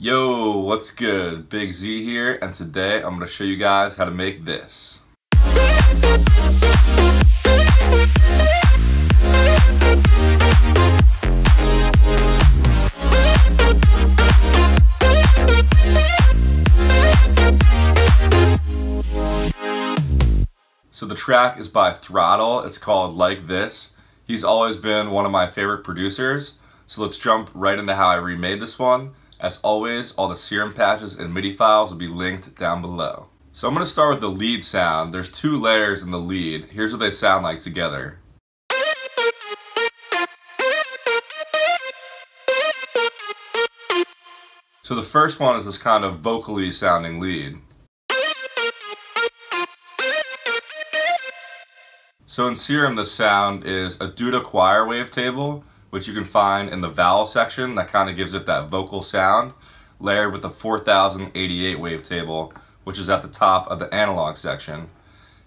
Yo, what's good? Big Z here, and today I'm going to show you guys how to make this. So the track is by Throttle. It's called Like This. He's always been one of my favorite producers. So let's jump right into how I remade this one. As always, all the serum patches and MIDI files will be linked down below. So I'm going to start with the lead sound. There's two layers in the lead. Here's what they sound like together. So the first one is this kind of vocally sounding lead. So in Serum, the sound is a Duda choir wavetable, which you can find in the vowel section that kind of gives it that vocal sound, layered with the 4088 wavetable, which is at the top of the analog section.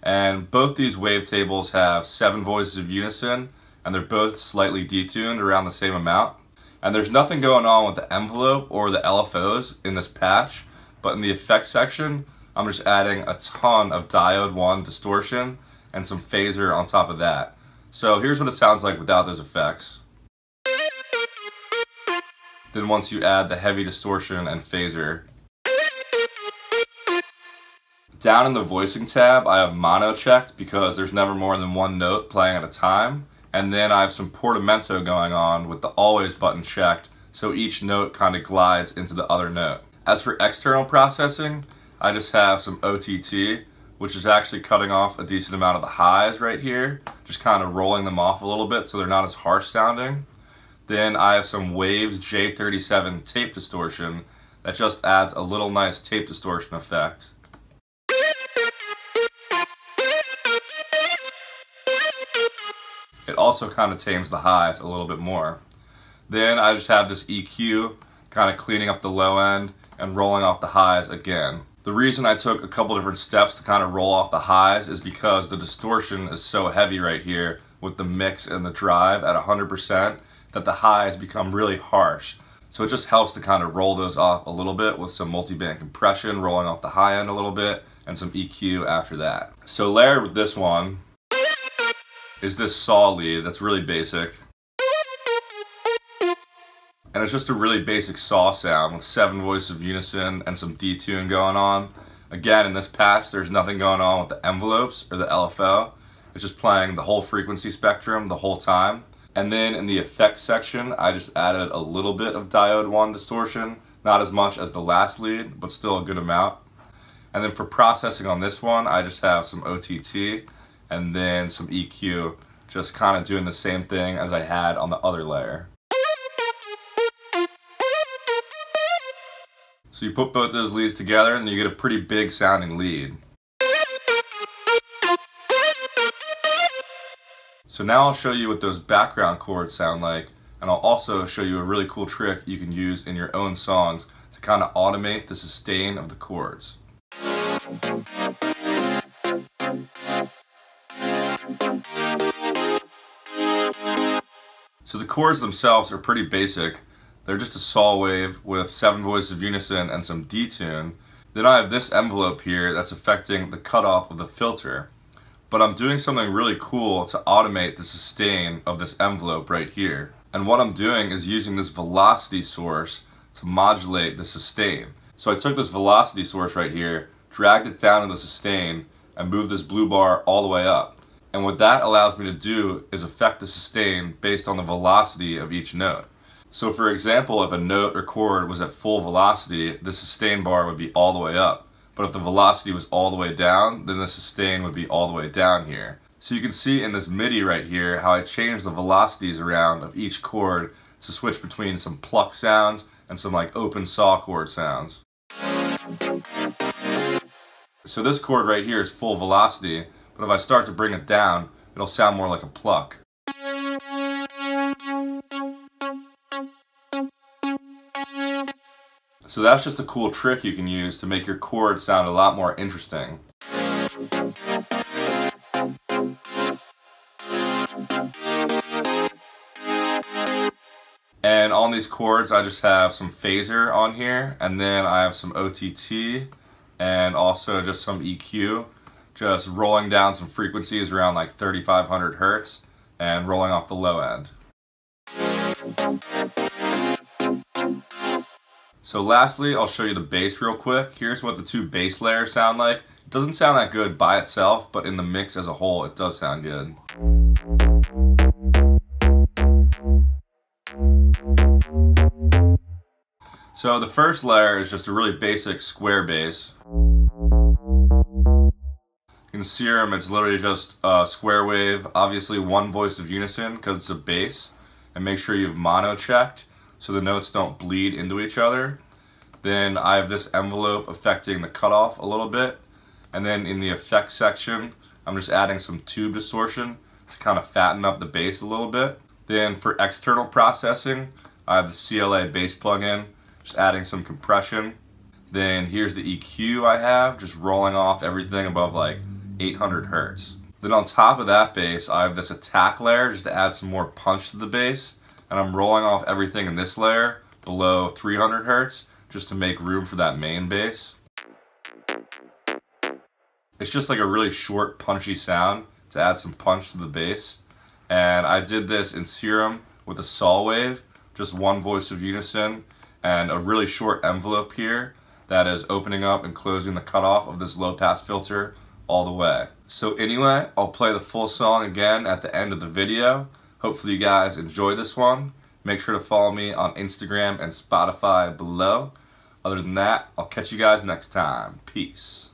And both these wavetables have 7 voices of unison, and they're both slightly detuned around the same amount. And there's nothing going on with the envelope or the LFOs in this patch, but in the effects section, I'm just adding a ton of diode 1 distortion and some phaser on top of that. So here's what it sounds like without those effects. Then once you add the heavy distortion and phaser. Down in the voicing tab, I have mono checked because there's never more than one note playing at a time. And then I have some portamento going on with the always button checked, so each note kind of glides into the other note. As for external processing, I just have some OTT, which is actually cutting off a decent amount of the highs right here, just kind of rolling them off a little bit so they're not as harsh sounding. Then I have some Waves J37 tape distortion that just adds a little nice tape distortion effect. It also kind of tames the highs a little bit more. Then I just have this EQ kind of cleaning up the low end and rolling off the highs again. The reason I took a couple different steps to kind of roll off the highs is because the distortion is so heavy right here with the mix and the drive at 100% that the highs become really harsh. So it just helps to kind of roll those off a little bit with some multi-band compression, rolling off the high end a little bit, and some EQ after that. So layered with this one is this saw lead that's really basic. And it's just a really basic saw sound with 7 voices of unison and some detune going on. Again, in this patch, there's nothing going on with the envelopes or the LFO. It's just playing the whole frequency spectrum the whole time. And then in the effects section, I just added a little bit of diode 1 distortion. Not as much as the last lead, but still a good amount. And then for processing on this one, I just have some OTT and then some EQ, just kind of doing the same thing as I had on the other layer. So you put both those leads together and you get a pretty big sounding lead. So now I'll show you what those background chords sound like, and I'll also show you a really cool trick you can use in your own songs to kind of automate the sustain of the chords. So the chords themselves are pretty basic. They're just a saw wave with 7 voices of unison and some detune. Then I have this envelope here that's affecting the cutoff of the filter. But I'm doing something really cool to automate the sustain of this envelope right here. And what I'm doing is using this velocity source to modulate the sustain. So I took this velocity source right here, dragged it down to the sustain, and moved this blue bar all the way up. And what that allows me to do is affect the sustain based on the velocity of each note. So for example, if a note or chord was at full velocity, the sustain bar would be all the way up. But if the velocity was all the way down, then the sustain would be all the way down here. So you can see in this MIDI right here how I changed the velocities around of each chord to switch between some pluck sounds and some like open saw chord sounds. So this chord right here is full velocity, but if I start to bring it down, it'll sound more like a pluck. So that's just a cool trick you can use to make your chord sound a lot more interesting. And on these chords, I just have some phaser on here, and then I have some OTT, and also just some EQ, just rolling down some frequencies around like 3500 hertz, and rolling off the low end. So lastly, I'll show you the bass real quick. Here's what the two bass layers sound like. It doesn't sound that good by itself, but in the mix as a whole, it does sound good. So the first layer is just a really basic square bass. In Serum, it's literally just a square wave, obviously one voice of unison because it's a bass, and make sure you have mono checked so the notes don't bleed into each other. Then I have this envelope affecting the cutoff a little bit, and then in the effects section, I'm just adding some tube distortion to kind of fatten up the bass a little bit. Then for external processing, I have the CLA bass plugin, just adding some compression. Then here's the EQ I have, just rolling off everything above like 800 hertz. Then on top of that bass, I have this attack layer just to add some more punch to the bass, and I'm rolling off everything in this layer below 300 hertz just to make room for that main bass. It's just like a really short, punchy sound to add some punch to the bass. And I did this in Serum with a saw wave, just one voice of unison, and a really short envelope here that is opening up and closing the cutoff of this low pass filter all the way. So anyway, I'll play the full song again at the end of the video. Hopefully you guys enjoy this one. Make sure to follow me on Instagram and Spotify below. Other than that, I'll catch you guys next time. Peace.